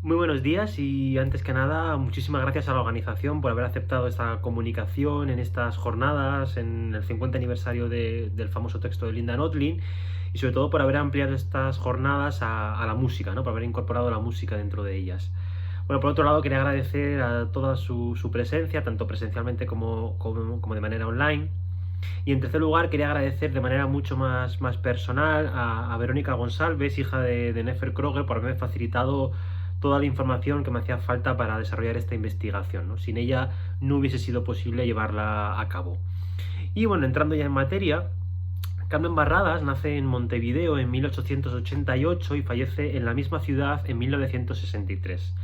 Muy buenos días y antes que nada, muchísimas gracias a la organización por haber aceptado esta comunicación en estas jornadas, en el 50 aniversario del famoso texto de Linda Notlin y sobre todo por haber ampliado estas jornadas a la música, ¿no? Por haber incorporado la música dentro de ellas. Bueno, por otro lado, quería agradecer a toda su presencia, tanto presencialmente como de manera online. Y en tercer lugar, quería agradecer de manera mucho más personal a Verónica González, hija de Nefer Kroger, por haberme facilitado toda la información que me hacía falta para desarrollar esta investigación, ¿no? Sin ella no hubiese sido posible llevarla a cabo. Y bueno, entrando ya en materia, Carmen Barradas nace en Montevideo en 1888 y fallece en la misma ciudad en 1963.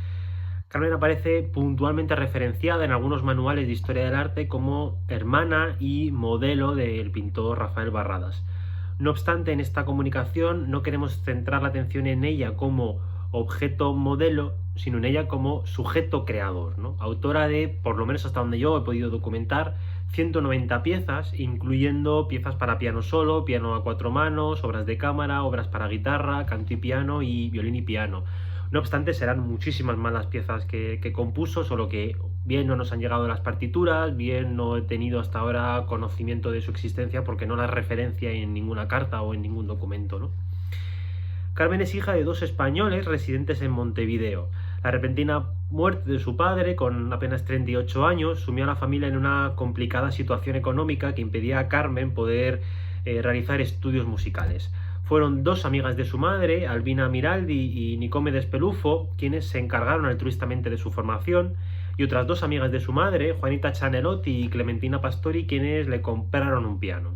Carmen aparece puntualmente referenciada en algunos manuales de historia del arte como hermana y modelo del pintor Rafael Barradas. No obstante, en esta comunicación no queremos centrar la atención en ella como objeto modelo, sino en ella como sujeto creador, ¿no? Autora de, por lo menos hasta donde yo he podido documentar, 190 piezas, incluyendo piezas para piano solo, piano a cuatro manos, obras de cámara, obras para guitarra, canto y piano y violín y piano. No obstante, serán muchísimas más las piezas que compuso, solo que bien no nos han llegado las partituras, bien no he tenido hasta ahora conocimiento de su existencia porque no las referencia en ninguna carta o en ningún documento, ¿no? Carmen es hija de dos españoles residentes en Montevideo. La repentina muerte de su padre, con apenas 38 años, sumió a la familia en una complicada situación económica que impedía a Carmen poder realizar estudios musicales. Fueron dos amigas de su madre, Albina Miraldi y Nicomedes Pelufo, quienes se encargaron altruistamente de su formación, y otras dos amigas de su madre, Juanita Chanelotti y Clementina Pastori, quienes le compraron un piano.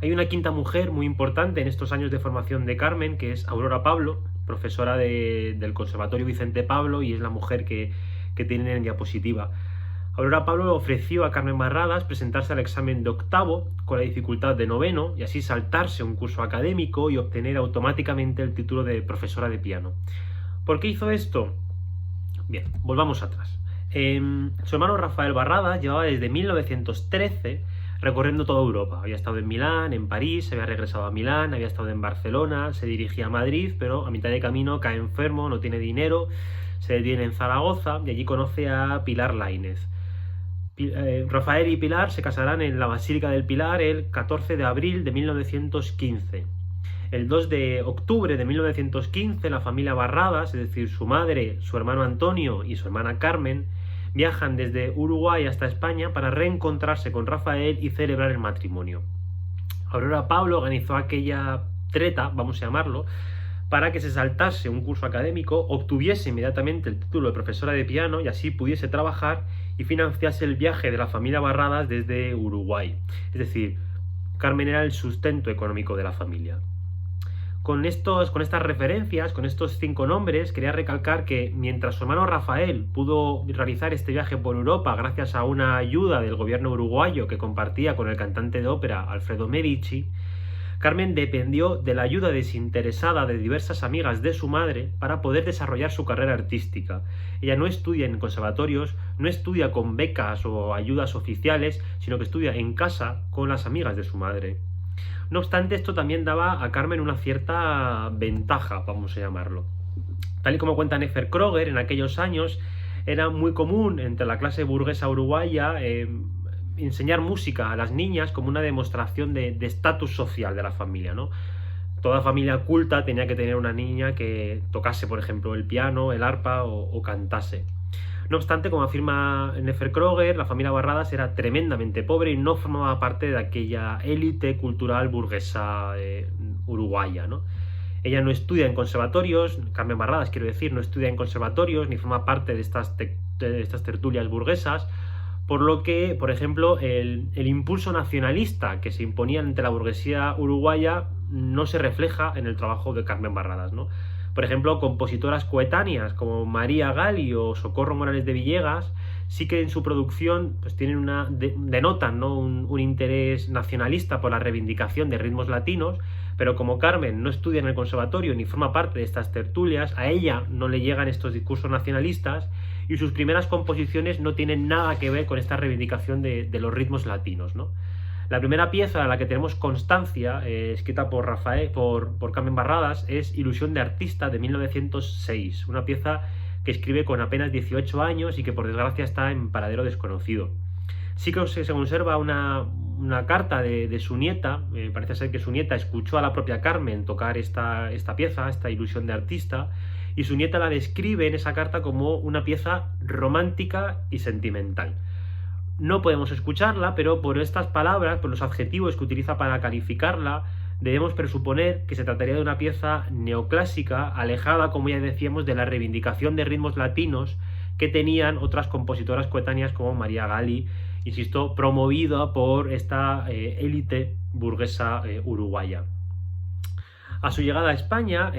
Hay una quinta mujer muy importante en estos años de formación de Carmen, que es Aurora Pablo, profesora del Conservatorio Vicente Pablo, y es la mujer que tienen en diapositiva. Aurora Pablo ofreció a Carmen Barradas presentarse al examen de octavo con la dificultad de noveno y así saltarse un curso académico y obtener automáticamente el título de profesora de piano. ¿Por qué hizo esto? Bien, volvamos atrás. Su hermano Rafael Barradas llevaba desde 1913 recorriendo toda Europa. Había estado en Milán, en París, se había regresado a Milán, había estado en Barcelona, se dirigía a Madrid, pero a mitad de camino cae enfermo, no tiene dinero, se detiene en Zaragoza y allí conoce a Pilar Laínez. Rafael y Pilar se casarán en la Basílica del Pilar el 14 de abril de 1915. El 2 de octubre de 1915 la familia Barradas, es decir, su madre, su hermano Antonio y su hermana Carmen, viajan desde Uruguay hasta España para reencontrarse con Rafael y celebrar el matrimonio. Aurora Pablo organizó aquella treta, vamos a llamarlo, para que se saltase un curso académico, obtuviese inmediatamente el título de profesora de piano y así pudiese trabajar y financiase el viaje de la familia Barradas desde Uruguay. Es decir, Carmen era el sustento económico de la familia. Con estas referencias, con estos 5 nombres, quería recalcar que mientras su hermano Rafael pudo realizar este viaje por Europa gracias a una ayuda del gobierno uruguayo que compartía con el cantante de ópera Alfredo Medici, Carmen dependió de la ayuda desinteresada de diversas amigas de su madre para poder desarrollar su carrera artística. Ella no estudia en conservatorios, no estudia con becas o ayudas oficiales, sino que estudia en casa con las amigas de su madre. No obstante, esto también daba a Carmen una cierta ventaja, vamos a llamarlo. Tal y como cuenta Nefer Kroger, en aquellos años era muy común entre la clase burguesa uruguaya enseñar música a las niñas como una demostración de estatus social de la familia, ¿no? Toda familia culta tenía que tener una niña que tocase, por ejemplo, el piano, el arpa o cantase. No obstante, como afirma Nefer Kroger, la familia Barradas era tremendamente pobre y no formaba parte de aquella élite cultural burguesa uruguaya, ¿no? Ella no estudia en conservatorios, Carmen Barradas quiero decir, no estudia en conservatorios ni forma parte de estas tertulias burguesas, por lo que, por ejemplo, el impulso nacionalista que se imponía ante la burguesía uruguaya no se refleja en el trabajo de Carmen Barradas, ¿no? Por ejemplo, compositoras coetáneas como María Gali o Socorro Morales de Villegas sí que en su producción pues denotan, ¿no? un interés nacionalista por la reivindicación de ritmos latinos, pero como Carmen no estudia en el conservatorio ni forma parte de estas tertulias, a ella no le llegan estos discursos nacionalistas y sus primeras composiciones no tienen nada que ver con esta reivindicación de los ritmos latinos, ¿no? La primera pieza a la que tenemos constancia, escrita por Carmen Barradas, es Ilusión de artista, de 1906, una pieza que escribe con apenas 18 años y que por desgracia está en paradero desconocido. Sí que se conserva una carta de su nieta. Parece ser que su nieta escuchó a la propia Carmen tocar esta pieza, esta Ilusión de artista, y su nieta la describe en esa carta como una pieza romántica y sentimental. No podemos escucharla, pero por estas palabras, por los adjetivos que utiliza para calificarla, debemos presuponer que se trataría de una pieza neoclásica, alejada, como ya decíamos, de la reivindicación de ritmos latinos que tenían otras compositoras coetáneas como María Gali, insisto, promovida por esta élite burguesa uruguaya. A su llegada a España,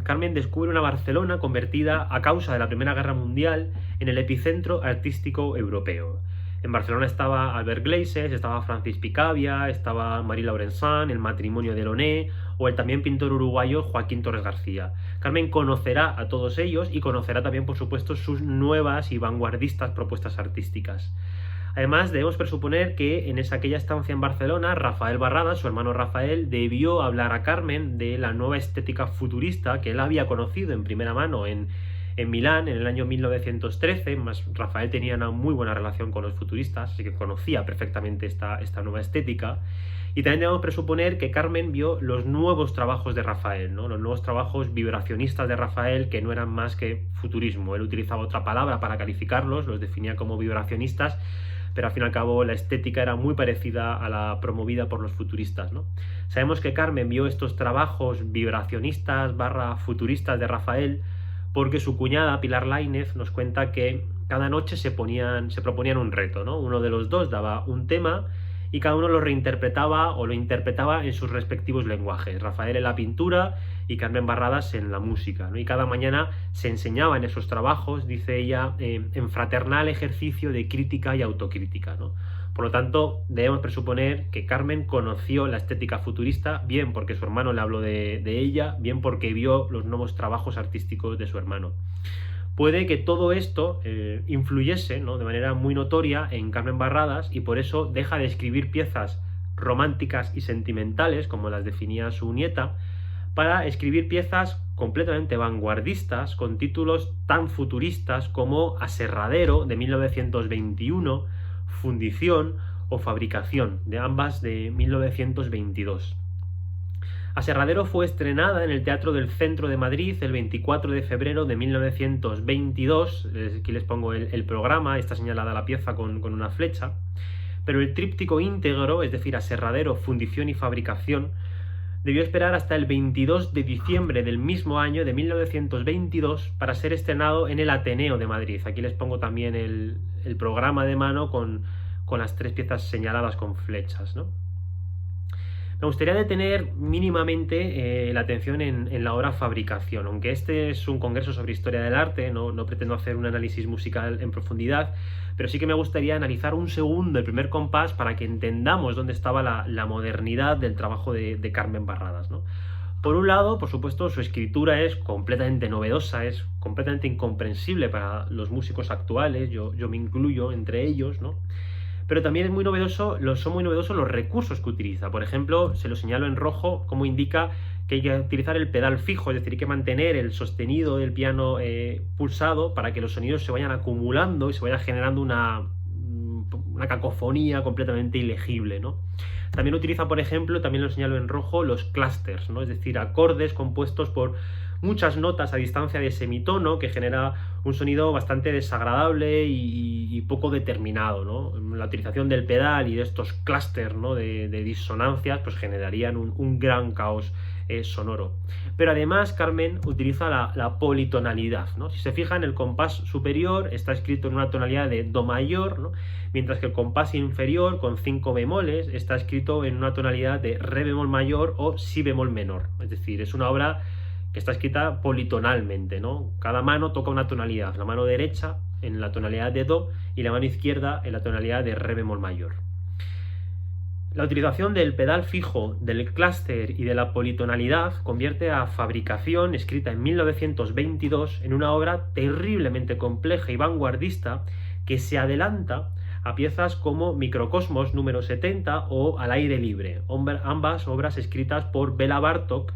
Carmen descubre una Barcelona convertida, a causa de la Primera Guerra Mundial, en el epicentro artístico europeo. En Barcelona estaba Albert Gleizes, estaba Francis Picabia, estaba Marie Laurencin, el matrimonio de Loné, o el también pintor uruguayo Joaquín Torres García. Carmen conocerá a todos ellos y conocerá también, por supuesto, sus nuevas y vanguardistas propuestas artísticas. Además, debemos presuponer que en aquella estancia en Barcelona, Rafael Barradas, su hermano Rafael, debió hablar a Carmen de la nueva estética futurista que él había conocido en primera mano en Milán en el año 1913. Más Rafael tenía una muy buena relación con los futuristas, así que conocía perfectamente esta nueva estética. Y también debemos presuponer que Carmen vio los nuevos trabajos de Rafael, ¿no? Los nuevos trabajos vibracionistas de Rafael, que no eran más que futurismo. Él utilizaba otra palabra para calificarlos, los definía como vibracionistas, pero al fin y al cabo la estética era muy parecida a la promovida por los futuristas, ¿no? Sabemos que Carmen vio estos trabajos vibracionistas / futuristas de Rafael porque su cuñada Pilar Laínez nos cuenta que cada noche se proponían un reto, ¿no? Uno de los dos daba un tema y cada uno lo reinterpretaba o lo interpretaba en sus respectivos lenguajes. Rafael en la pintura y Carmen Barradas en la música, ¿no? Y cada mañana se enseñaban esos trabajos, dice ella, en fraternal ejercicio de crítica y autocrítica, ¿no? Por lo tanto, debemos presuponer que Carmen conoció la estética futurista, bien porque su hermano le habló de ella, bien porque vio los nuevos trabajos artísticos de su hermano. Puede que todo esto influyese, ¿no?, de manera muy notoria en Carmen Barradas, y por eso deja de escribir piezas románticas y sentimentales, como las definía su nieta, para escribir piezas completamente vanguardistas, con títulos tan futuristas como Aserradero, de 1921, Fundición o Fabricación, de ambas de 1922. Aserradero fue estrenada en el Teatro del Centro de Madrid el 24 de febrero de 1922. Aquí les pongo el programa, está señalada la pieza con una flecha. Pero el tríptico íntegro, es decir, Aserradero, Fundición y Fabricación, debió esperar hasta el 22 de diciembre del mismo año, de 1922, para ser estrenado en el Ateneo de Madrid. Aquí les pongo también el programa de mano con las tres piezas señaladas con flechas, ¿no? Me gustaría detener mínimamente la atención en la obra Fabricación. Aunque este es un congreso sobre historia del arte, no pretendo hacer un análisis musical en profundidad, pero sí que me gustaría analizar un segundo el primer compás para que entendamos dónde estaba la modernidad del trabajo de Carmen Barradas, ¿no? Por un lado, por supuesto, su escritura es completamente novedosa, es completamente incomprensible para los músicos actuales, yo me incluyo entre ellos, ¿no? Pero también son muy novedosos los recursos que utiliza. Por ejemplo, se lo señalo en rojo, como indica que hay que utilizar el pedal fijo, es decir, hay que mantener el sostenido del piano pulsado para que los sonidos se vayan acumulando y se vaya generando una cacofonía completamente ilegible, ¿no? También utiliza, por ejemplo, también lo señalo en rojo, los clusters, ¿no? Es decir, acordes compuestos por muchas notas a distancia de semitono, que genera un sonido bastante desagradable y poco determinado, ¿no? La utilización del pedal y de estos clústeres, ¿no?, de disonancias, pues generarían un gran caos sonoro. Pero además Carmen utiliza la politonalidad, ¿no? Si se fijan, el compás superior está escrito en una tonalidad de do mayor, ¿no?, mientras que el compás inferior, con 5 bemoles, está escrito en una tonalidad de re bemol mayor o si bemol menor. Es decir, es una obra que está escrita politonalmente, ¿no? Cada mano toca una tonalidad, la mano derecha en la tonalidad de do y la mano izquierda en la tonalidad de re bemol mayor. La utilización del pedal fijo, del clúster y de la politonalidad convierte a Fabricación, escrita en 1922, en una obra terriblemente compleja y vanguardista que se adelanta a piezas como Microcosmos número 70 o Al aire libre, ambas obras escritas por Bela Bartók,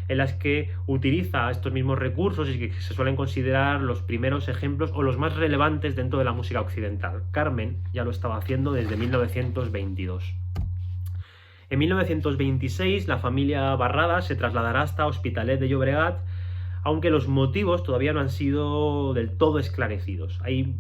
en las que utiliza estos mismos recursos y que se suelen considerar los primeros ejemplos o los más relevantes dentro de la música occidental. Carmen ya lo estaba haciendo desde 1922. En 1926 la familia Barradas se trasladará hasta Hospitalet de Llobregat, aunque los motivos todavía no han sido del todo esclarecidos. Hay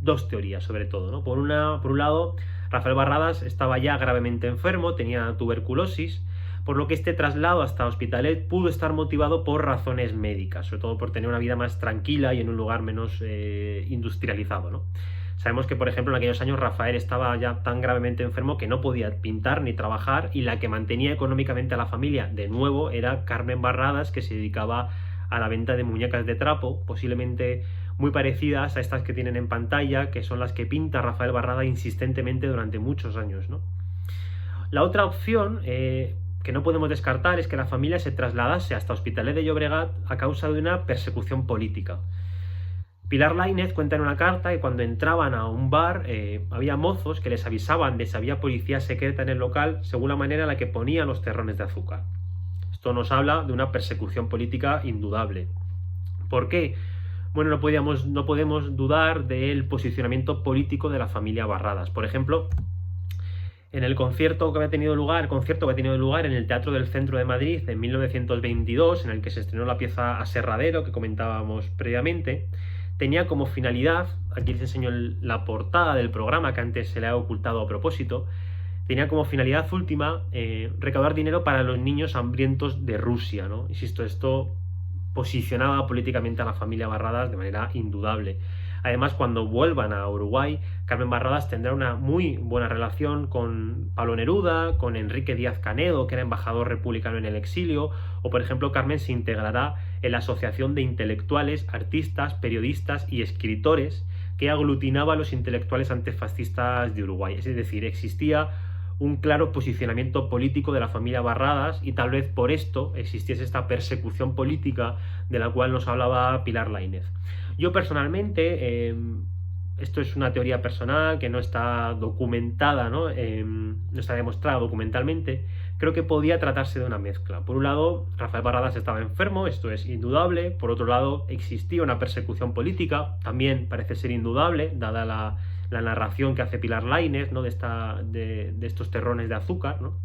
dos teorías sobre todo, ¿no? Por un lado, Rafael Barradas estaba ya gravemente enfermo, tenía tuberculosis, por lo que este traslado hasta Hospitalet pudo estar motivado por razones médicas, sobre todo por tener una vida más tranquila y en un lugar menos industrializado, ¿no? Sabemos que, por ejemplo, en aquellos años Rafael estaba ya tan gravemente enfermo que no podía pintar ni trabajar, y la que mantenía económicamente a la familia, de nuevo, era Carmen Barradas, que se dedicaba a la venta de muñecas de trapo, posiblemente muy parecidas a estas que tienen en pantalla, que son las que pinta Rafael Barrada insistentemente durante muchos años, ¿no? La otra opción que no podemos descartar es que la familia se trasladase hasta Hospitalet de Llobregat a causa de una persecución política. Pilar Lainez cuenta en una carta que cuando entraban a un bar había mozos que les avisaban de si había policía secreta en el local según la manera en la que ponían los terrones de azúcar. Esto nos habla de una persecución política indudable. ¿Por qué? Bueno, no podemos dudar del posicionamiento político de la familia Barradas. Por ejemplo, en el concierto que había tenido lugar en el Teatro del Centro de Madrid en 1922, en el que se estrenó la pieza Aserradero que comentábamos previamente, tenía como finalidad, aquí les enseño la portada del programa que antes se le ha ocultado a propósito, tenía como finalidad última recaudar dinero para los niños hambrientos de Rusia, ¿no? Insisto, esto posicionaba políticamente a la familia Barradas de manera indudable. Además, cuando vuelvan a Uruguay, Carmen Barradas tendrá una muy buena relación con Pablo Neruda, con Enrique Díaz Canedo, que era embajador republicano en el exilio, o por ejemplo, Carmen se integrará en la Asociación de Intelectuales, Artistas, Periodistas y Escritores, que aglutinaba a los intelectuales antifascistas de Uruguay. Es decir, existía un claro posicionamiento político de la familia Barradas, y tal vez por esto existiese esta persecución política de la cual nos hablaba Pilar Lainez. Yo personalmente, esto es una teoría personal que no está documentada, ¿no? No está demostrada documentalmente, creo que podía tratarse de una mezcla. Por un lado, Rafael Barradas estaba enfermo, esto es indudable. Por otro lado, existía una persecución política, también parece ser indudable, dada la narración que hace Pilar Lainez, ¿no? de estos terrones de azúcar, ¿no?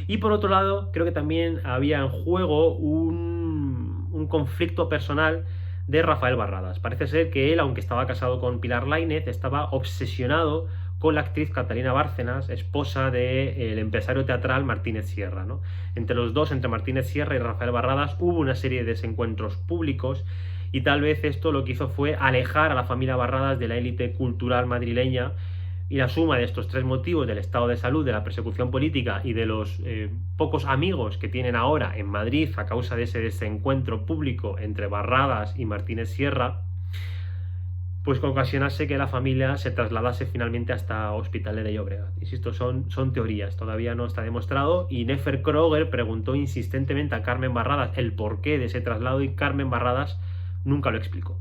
Y por otro lado, creo que también había en juego un conflicto personal de Rafael Barradas. Parece ser que él, aunque estaba casado con Pilar Lainez, estaba obsesionado con la actriz Catalina Bárcenas, esposa del empresario teatral Martínez Sierra, ¿no? Entre los dos, entre Martínez Sierra y Rafael Barradas, hubo una serie de desencuentros públicos, y tal vez esto lo que hizo fue alejar a la familia Barradas de la élite cultural madrileña, y la suma de estos tres motivos, del estado de salud, de la persecución política y de los pocos amigos que tienen ahora en Madrid a causa de ese desencuentro público entre Barradas y Martínez Sierra, pues ocasionase que la familia se trasladase finalmente hasta Hospitalet de Llobregat. Insisto, son teorías, todavía no está demostrado, y Nefer Kroger preguntó insistentemente a Carmen Barradas el porqué de ese traslado, y Carmen Barradas nunca lo explicó.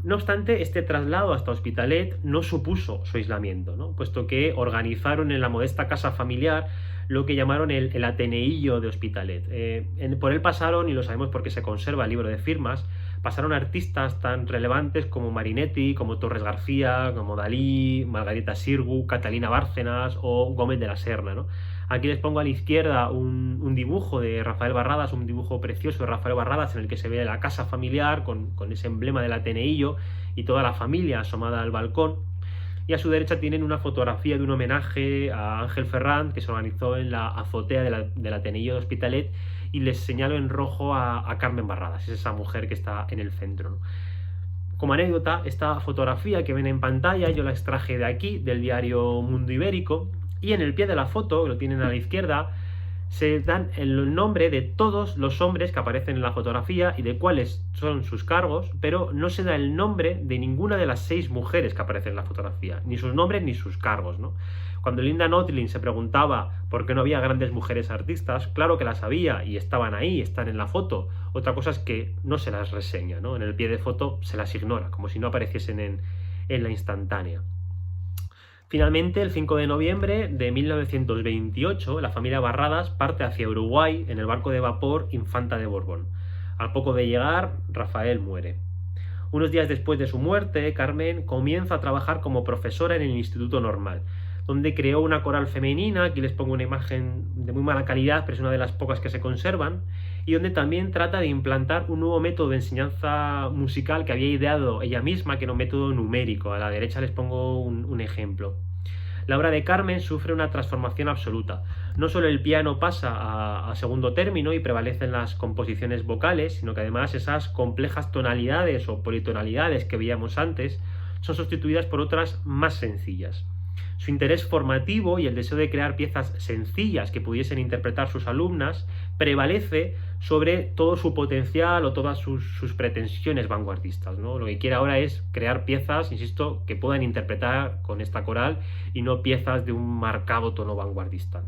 No obstante, este traslado hasta Hospitalet no supuso su aislamiento, ¿no? Puesto que organizaron en la modesta casa familiar lo que llamaron el Ateneillo de Hospitalet. Por él pasaron, y lo sabemos porque se conserva el libro de firmas, pasaron artistas tan relevantes como Marinetti, como Torres García, como Dalí, Margarita Xirgu, Catalina Bárcenas o Gómez de la Serna, ¿no? Aquí les pongo a la izquierda un dibujo de Rafael Barradas, un dibujo precioso de Rafael Barradas, en el que se ve la casa familiar con ese emblema del Ateneillo y toda la familia asomada al balcón. Y a su derecha tienen una fotografía de un homenaje a Ángel Ferrand, que se organizó en la azotea del Ateneillo de Hospitalet, y les señalo en rojo a Carmen Barradas, es esa mujer que está en el centro, ¿no? Como anécdota, esta fotografía que ven en pantalla yo la extraje de aquí, del diario Mundo Ibérico, y en el pie de la foto, que lo tienen a la izquierda, se dan el nombre de todos los hombres que aparecen en la fotografía y de cuáles son sus cargos, pero no se da el nombre de ninguna de las 6 mujeres que aparecen en la fotografía, ni sus nombres ni sus cargos, ¿no? Cuando Linda Notlin se preguntaba por qué no había grandes mujeres artistas, claro que las había y estaban ahí, están en la foto. Otra cosa es que no se las reseña, ¿no? En el pie de foto se las ignora, como si no apareciesen en la instantánea. Finalmente, el 5 de noviembre de 1928, la familia Barradas parte hacia Uruguay en el barco de vapor Infanta de Borbón. Al poco de llegar, Rafael muere. Unos días después de su muerte, Carmen comienza a trabajar como profesora en el Instituto Normal, donde creó una coral femenina. Aquí les pongo una imagen de muy mala calidad, pero es una de las pocas que se conservan, y donde también trata de implantar un nuevo método de enseñanza musical que había ideado ella misma, que era un método numérico. A la derecha les pongo un ejemplo. La obra de Carmen sufre una transformación absoluta. No solo el piano pasa a segundo término y prevalecen las composiciones vocales, sino que además esas complejas tonalidades o politonalidades que veíamos antes son sustituidas por otras más sencillas. Su interés formativo y el deseo de crear piezas sencillas que pudiesen interpretar sus alumnas prevalece sobre todo su potencial o todas sus pretensiones vanguardistas, ¿no? Lo que quiere ahora es crear piezas, insisto, que puedan interpretar con esta coral y no piezas de un marcado tono vanguardista.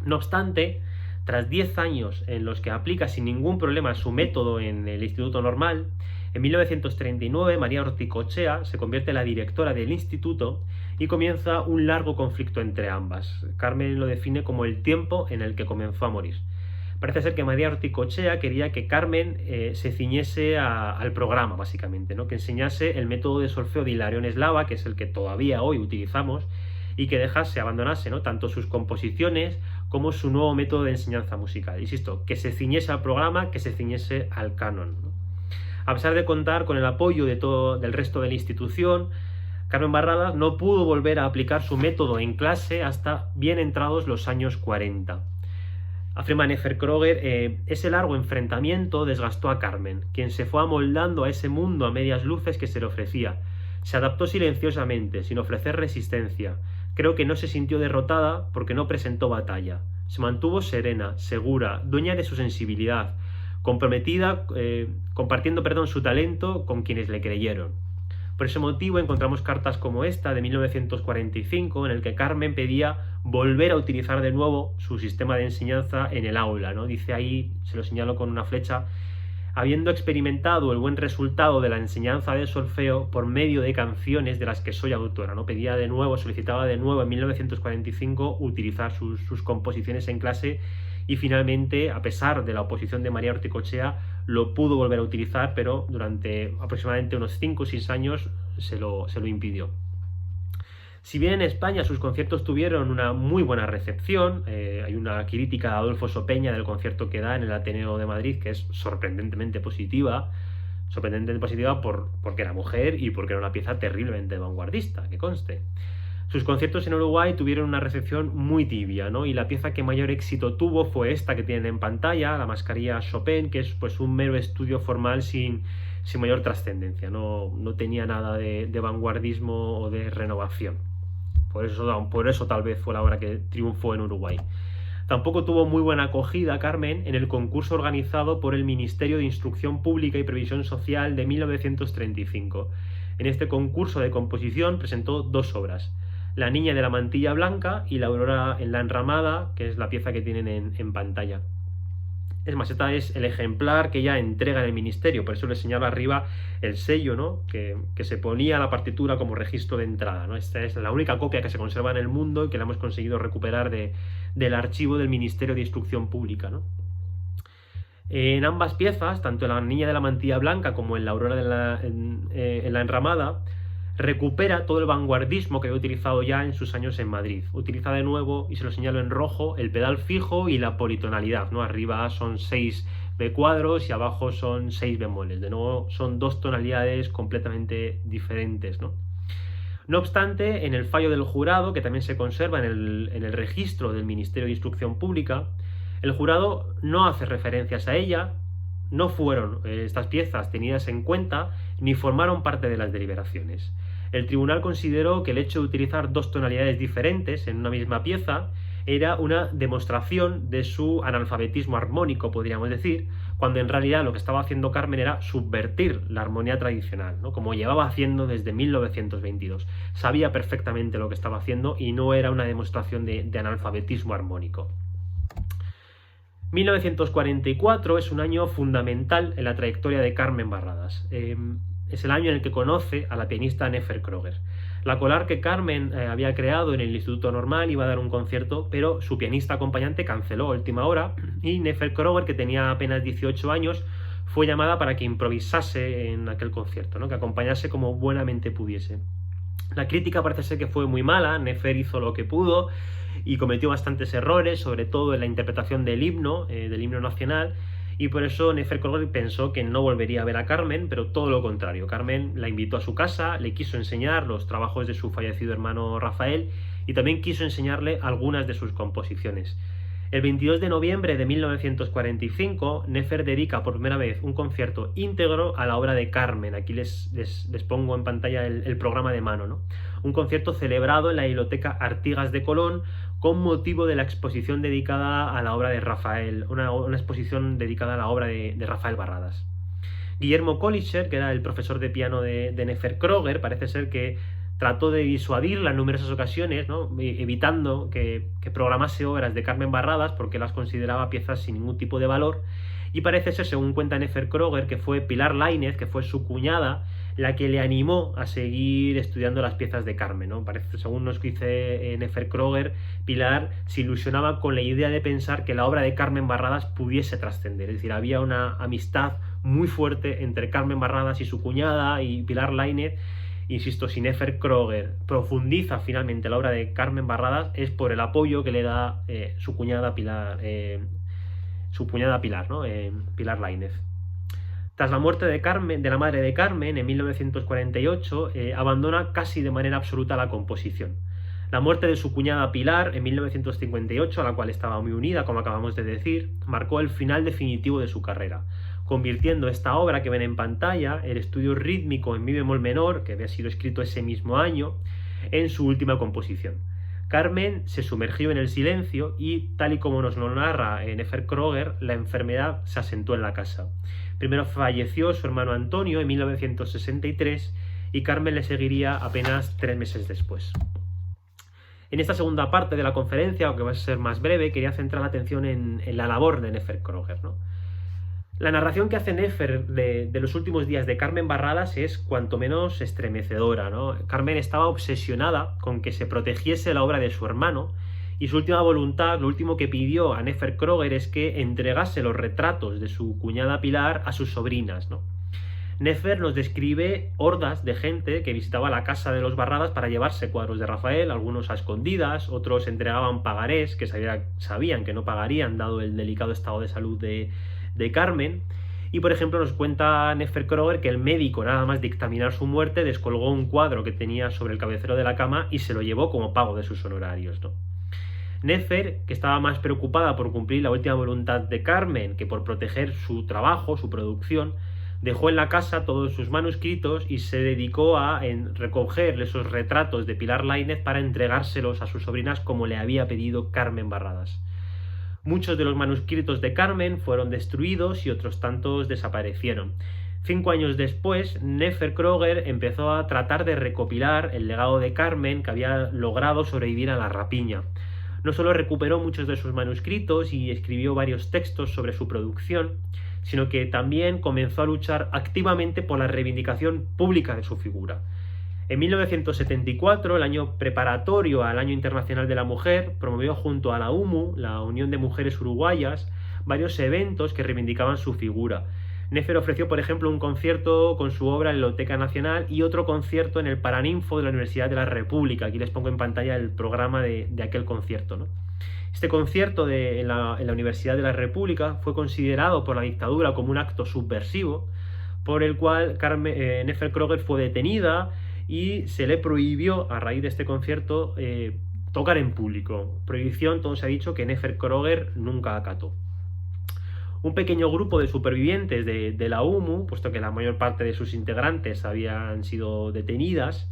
No obstante, tras 10 años en los que aplica sin ningún problema su método en el Instituto Normal, en 1939 María Orticochea se convierte en la directora del instituto y comienza un largo conflicto entre ambas. Carmen lo define como el tiempo en el que comenzó a morir. Parece ser que María Orticochea quería que Carmen se ciñese al programa, básicamente, ¿no? Que enseñase el método de solfeo de Hilarión Eslava, que es el que todavía hoy utilizamos, y que abandonase, ¿no?, tanto sus composiciones como su nuevo método de enseñanza musical. Insisto, que se ciñese al programa, que se ciñese al canon, ¿no? A pesar de contar con el apoyo del resto de la institución, Carmen Barradas no pudo volver a aplicar su método en clase hasta bien entrados los años 40. Afirma Nefer Kroger, ese largo enfrentamiento desgastó a Carmen, quien se fue amoldando a ese mundo a medias luces que se le ofrecía. Se adaptó silenciosamente, sin ofrecer resistencia. Creo que no se sintió derrotada porque no presentó batalla. Se mantuvo serena, segura, dueña de su sensibilidad, comprometida, compartiendo su talento con quienes le creyeron. Por ese motivo encontramos cartas como esta de 1945 en el que Carmen pedía volver a utilizar de nuevo su sistema de enseñanza en el aula, ¿no? Dice ahí, se lo señalo con una flecha, habiendo experimentado el buen resultado de la enseñanza de solfeo por medio de canciones de las que soy autora, ¿no? Pedía de nuevo, solicitaba de nuevo en 1945 utilizar sus composiciones en clase y finalmente, a pesar de la oposición de María Orticochea, lo pudo volver a utilizar, pero durante aproximadamente unos 5 o 6 años se lo impidió. Si bien en España sus conciertos tuvieron una muy buena recepción, hay una crítica de Adolfo Sopeña del concierto que da en el Ateneo de Madrid que es sorprendentemente positiva porque era mujer y porque era una pieza terriblemente vanguardista, que conste. Sus conciertos en Uruguay tuvieron una recepción muy tibia, ¿no? Y la pieza que mayor éxito tuvo fue esta que tienen en pantalla, la Mascarilla Chopin, que es pues un mero estudio formal sin mayor trascendencia, no tenía nada de vanguardismo o de renovación. Por eso tal vez fue la obra que triunfó en Uruguay. Tampoco tuvo muy buena acogida Carmen en el concurso organizado por el Ministerio de Instrucción Pública y Previsión Social de 1935. En este concurso de composición presentó 2 obras, La niña de la mantilla blanca y La aurora en la enramada, que es la pieza que tienen en pantalla. Es más, esta es el ejemplar que ella entrega en el ministerio, por eso le señalo arriba el sello, ¿no?, que se ponía a la partitura como registro de entrada, ¿no? Esta es la única copia que se conserva en el mundo y que la hemos conseguido recuperar del archivo del Ministerio de Instrucción Pública, ¿no? En ambas piezas, tanto en La niña de la mantilla blanca como en La aurora en la enramada, recupera todo el vanguardismo que había utilizado ya en sus años en Madrid. Utiliza de nuevo, y se lo señalo en rojo, el pedal fijo y la politonalidad, ¿no? Arriba son 6 B cuadros y abajo son 6 bemoles. De nuevo son 2 tonalidades completamente diferentes, ¿no? No obstante, en el fallo del jurado, que también se conserva en el registro del Ministerio de Instrucción Pública, el jurado no hace referencias a ella, no fueron estas piezas tenidas en cuenta ni formaron parte de las deliberaciones. El tribunal consideró que el hecho de utilizar 2 tonalidades diferentes en una misma pieza era una demostración de su analfabetismo armónico, podríamos decir, cuando en realidad lo que estaba haciendo Carmen era subvertir la armonía tradicional, ¿no?, como llevaba haciendo desde 1922. Sabía perfectamente lo que estaba haciendo y no era una demostración de analfabetismo armónico. 1944 es un año fundamental en la trayectoria de Carmen Barradas. es el año en el que conoce a la pianista Nefer Kroger. La colar que Carmen había creado en el Instituto Normal iba a dar un concierto, pero su pianista acompañante canceló a última hora y Nefer Kroger, que tenía apenas 18 años, fue llamada para que improvisase en aquel concierto, ¿no? Que acompañase como buenamente pudiese. La crítica parece ser que fue muy mala, Nefer hizo lo que pudo y cometió bastantes errores, sobre todo en la interpretación del himno nacional, y por eso Nefer Kroger pensó que no volvería a ver a Carmen, pero todo lo contrario. Carmen la invitó a su casa, le quiso enseñar los trabajos de su fallecido hermano Rafael y también quiso enseñarle algunas de sus composiciones. El 22 de noviembre de 1945, Nefer dedica por primera vez un concierto íntegro a la obra de Carmen. Aquí les pongo en pantalla el programa de mano, ¿no? Un concierto celebrado en la Biblioteca Artigas de Colón con motivo de la exposición dedicada a la obra de Rafael, una exposición dedicada a la obra de Rafael Barradas. Guillermo Kolischer, que era el profesor de piano de Nefer Kroger, parece ser que trató de disuadirla en numerosas ocasiones, ¿no? Evitando que programase obras de Carmen Barradas porque las consideraba piezas sin ningún tipo de valor. Y parece ser, según cuenta Nefer Kroger, que fue Pilar Laínez, que fue su cuñada, la que le animó a seguir estudiando las piezas de Carmen, ¿no? Parece, según nos dice Nefer Kroger, Pilar se ilusionaba con la idea de pensar que la obra de Carmen Barradas pudiese trascender. Es decir, había una amistad muy fuerte entre Carmen Barradas y su cuñada y Pilar Laínez. Insisto, si Nefer Kroger profundiza finalmente la obra de Carmen Barradas es por el apoyo que le da su cuñada Pilar, ¿no? Pilar Laínez. Tras la muerte de la madre de Carmen en 1948, abandona casi de manera absoluta la composición. La muerte de su cuñada Pilar en 1958, a la cual estaba muy unida, como acabamos de decir, marcó el final definitivo de su carrera, convirtiendo esta obra que ven en pantalla, el estudio rítmico en mi bemol menor, que había sido escrito ese mismo año, en su última composición. Carmen se sumergió en el silencio y, tal y como nos lo narra Nefer Kroger, la enfermedad se asentó en la casa. Primero falleció su hermano Antonio en 1963 y Carmen le seguiría apenas 3 meses después. En esta segunda parte de la conferencia, aunque va a ser más breve, quería centrar la atención en la labor de Nefer Kroger, ¿no? La narración que hace Nefer de los últimos días de Carmen Barradas es cuanto menos estremecedora, ¿no? Carmen estaba obsesionada con que se protegiese la obra de su hermano y su última voluntad, lo último que pidió a Nefer Kroger es que entregase los retratos de su cuñada Pilar a sus sobrinas, ¿no? Nefer nos describe hordas de gente que visitaba la casa de los Barradas para llevarse cuadros de Rafael, algunos a escondidas, otros entregaban pagarés que sabían que no pagarían dado el delicado estado de salud de Carmen. Y por ejemplo nos cuenta Nefer Kroger que el médico, nada más dictaminar su muerte, descolgó un cuadro que tenía sobre el cabecero de la cama y se lo llevó como pago de sus honorarios, ¿no? Nefer, que estaba más preocupada por cumplir la última voluntad de Carmen que por proteger su trabajo, su producción, dejó en la casa todos sus manuscritos y se dedicó a recoger esos retratos de Pilar Laínez para entregárselos a sus sobrinas como le había pedido Carmen Barradas. Muchos de los manuscritos de Carmen fueron destruidos y otros tantos desaparecieron. 5 años después, Nefer Kroger empezó a tratar de recopilar el legado de Carmen que había logrado sobrevivir a la rapiña. No solo recuperó muchos de sus manuscritos y escribió varios textos sobre su producción, sino que también comenzó a luchar activamente por la reivindicación pública de su figura. En 1974, el año preparatorio al Año Internacional de la Mujer, promovió junto a la UMU, la Unión de Mujeres Uruguayas, varios eventos que reivindicaban su figura. Nefer ofreció, por ejemplo, un concierto con su obra en la Biblioteca Nacional y otro concierto en el Paraninfo de la Universidad de la República. Aquí les pongo en pantalla el programa de aquel concierto, ¿no? Este concierto en la Universidad de la República fue considerado por la dictadura como un acto subversivo, por el cual Nefer Kroger fue detenida y se le prohibió, a raíz de este concierto, tocar en público. Prohibición, todo se ha dicho, que Nefer Kroger nunca acató. Un pequeño grupo de supervivientes de la UMU, puesto que la mayor parte de sus integrantes habían sido detenidas,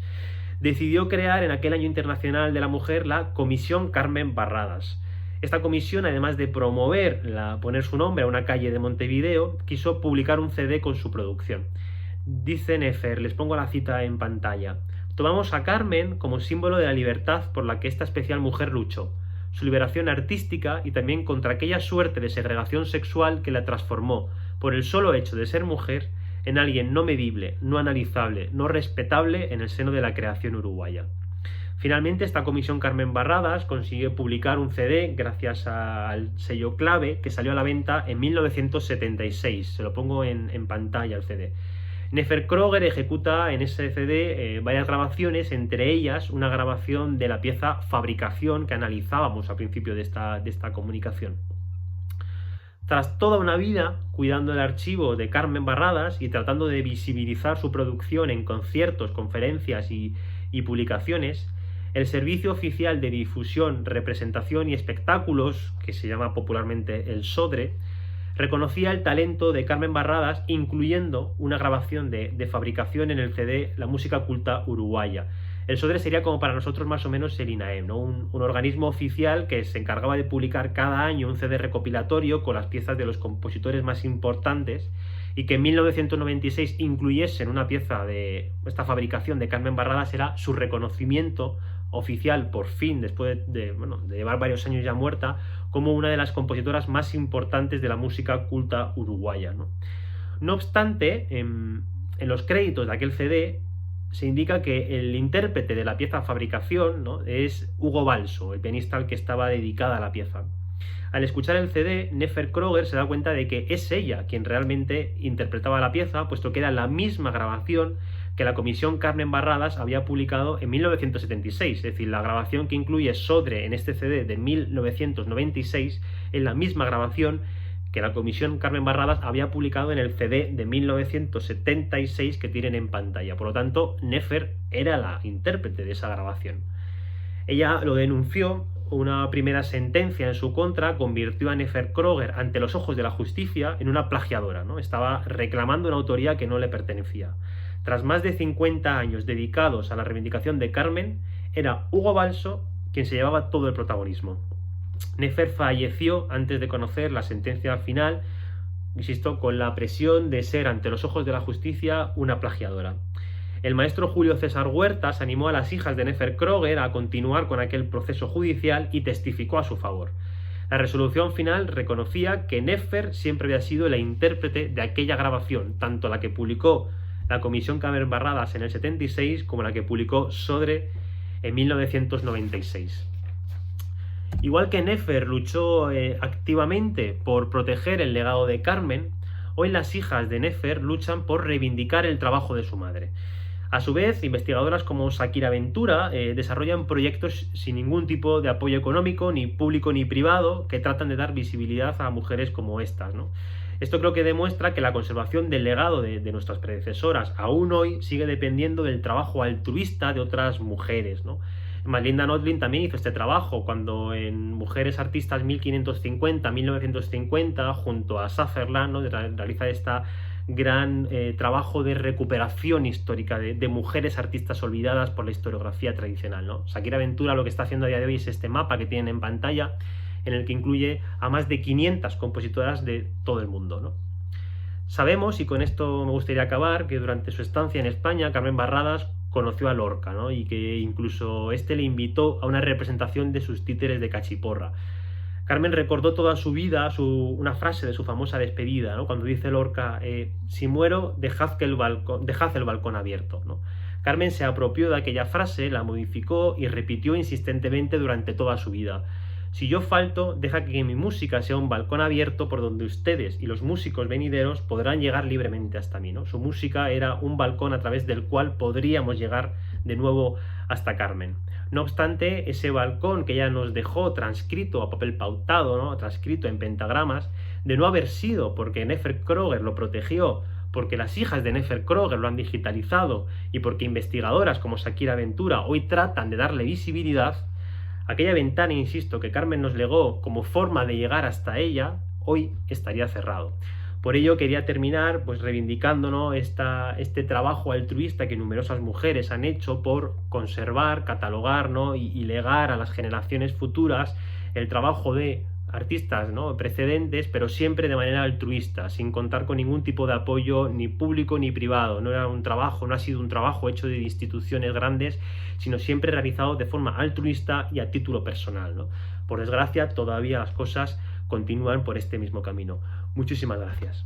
decidió crear en aquel Año Internacional de la Mujer la Comisión Carmen Barradas. Esta comisión, además de poner su nombre a una calle de Montevideo, quiso publicar un CD con su producción. Dice Nefer, les pongo la cita en pantalla: tomamos a Carmen como símbolo de la libertad por la que esta especial mujer luchó, su liberación artística y también contra aquella suerte de segregación sexual que la transformó, por el solo hecho de ser mujer, en alguien no medible, no analizable, no respetable en el seno de la creación uruguaya. Finalmente, esta comisión Carmen Barradas consiguió publicar un CD gracias al sello Clave, que salió a la venta en 1976. Se lo pongo en pantalla el CD. Nefer Kroger ejecuta en ese CD varias grabaciones, entre ellas una grabación de la pieza Fabricación que analizábamos al principio de esta comunicación. Tras toda una vida cuidando el archivo de Carmen Barradas y tratando de visibilizar su producción en conciertos, conferencias y publicaciones, el Servicio Oficial de Difusión, Representación y Espectáculos, que se llama popularmente el SODRE, reconocía el talento de Carmen Barradas, incluyendo una grabación de Fabricación en el CD La Música Culta Uruguaya. El SODRE sería como para nosotros más o menos el INAEM, ¿no? un organismo oficial que se encargaba de publicar cada año un CD recopilatorio con las piezas de los compositores más importantes, y que en 1996 incluyesen una pieza de esta Fabricación de Carmen Barradas era su reconocimiento oficial, por fin, después de llevar varios años ya muerta, como una de las compositoras más importantes de la música culta uruguaya, ¿no? No obstante, en los créditos de aquel CD se indica que el intérprete de la pieza Fabricación, ¿no?, es Hugo Balso, el pianista al que estaba dedicada la pieza. Al escuchar el CD, Nefer Kroger se da cuenta de que es ella quien realmente interpretaba la pieza, puesto que era la misma grabación que la comisión Carmen Barradas había publicado en 1976, es decir, la grabación que incluye SODRE en este CD de 1996 es la misma grabación que la comisión Carmen Barradas había publicado en el CD de 1976 que tienen en pantalla. Por lo tanto, Nefer era la intérprete de esa grabación. Ella lo denunció, una primera sentencia en su contra convirtió a Nefer Kroger ante los ojos de la justicia en una plagiadora, ¿no? Estaba reclamando una autoría que no le pertenecía. Tras más de 50 años dedicados a la reivindicación de Carmen, era Hugo Balso quien se llevaba todo el protagonismo. Nefer falleció antes de conocer la sentencia final, insisto, con la presión de ser ante los ojos de la justicia una plagiadora. El maestro Julio César Huertas animó a las hijas de Nefer Kroger a continuar con aquel proceso judicial y testificó a su favor. La resolución final reconocía que Nefer siempre había sido la intérprete de aquella grabación, tanto la que publicó la comisión Carmen Barradas en el 76 como la que publicó SODRE en 1996. Igual que Nefer luchó activamente por proteger el legado de Carmen, hoy las hijas de Nefer luchan por reivindicar el trabajo de su madre. A su vez, investigadoras como Shakira Ventura desarrollan proyectos sin ningún tipo de apoyo económico, ni público ni privado, que tratan de dar visibilidad a mujeres como estas, ¿no? Esto creo que demuestra que la conservación del legado de nuestras predecesoras aún hoy sigue dependiendo del trabajo altruista de otras mujeres, ¿no? Linda Notlin también hizo este trabajo cuando en Mujeres Artistas 1550-1950, junto a Sutherland, ¿no?, realiza esta gran trabajo de recuperación histórica de mujeres artistas olvidadas por la historiografía tradicional, ¿no? Shakira Ventura lo que está haciendo a día de hoy es este mapa que tienen en pantalla, en el que incluye a más de 500 compositoras de todo el mundo, ¿no? Sabemos, y con esto me gustaría acabar, que durante su estancia en España, Carmen Barradas conoció a Lorca, ¿no?, y que incluso este le invitó a una representación de sus títeres de Cachiporra. Carmen recordó toda su vida una frase de su famosa despedida, ¿no?, cuando dice Lorca, si muero, dejad el balcón abierto, ¿no? Carmen se apropió de aquella frase, la modificó y repitió insistentemente durante toda su vida. Si yo falto, deja que mi música sea un balcón abierto por donde ustedes y los músicos venideros podrán llegar libremente hasta mí, ¿no? Su música era un balcón a través del cual podríamos llegar de nuevo hasta Carmen. No obstante, ese balcón que ella nos dejó transcrito a papel pautado, ¿no?, transcrito en pentagramas, de no haber sido porque Nefer Kroger lo protegió, porque las hijas de Nefer Kroger lo han digitalizado y porque investigadoras como Shakira Ventura hoy tratan de darle visibilidad, aquella ventana, insisto, que Carmen nos legó como forma de llegar hasta ella, hoy estaría cerrado. Por ello quería terminar pues reivindicando, ¿no?, este trabajo altruista que numerosas mujeres han hecho por conservar, catalogar, ¿no?, y legar a las generaciones futuras el trabajo de artistas, ¿no?, precedentes, pero siempre de manera altruista, sin contar con ningún tipo de apoyo ni público ni privado. No era un trabajo, no ha sido un trabajo hecho de instituciones grandes, sino siempre realizado de forma altruista y a título personal, ¿no? Por desgracia, todavía las cosas continúan por este mismo camino. Muchísimas gracias.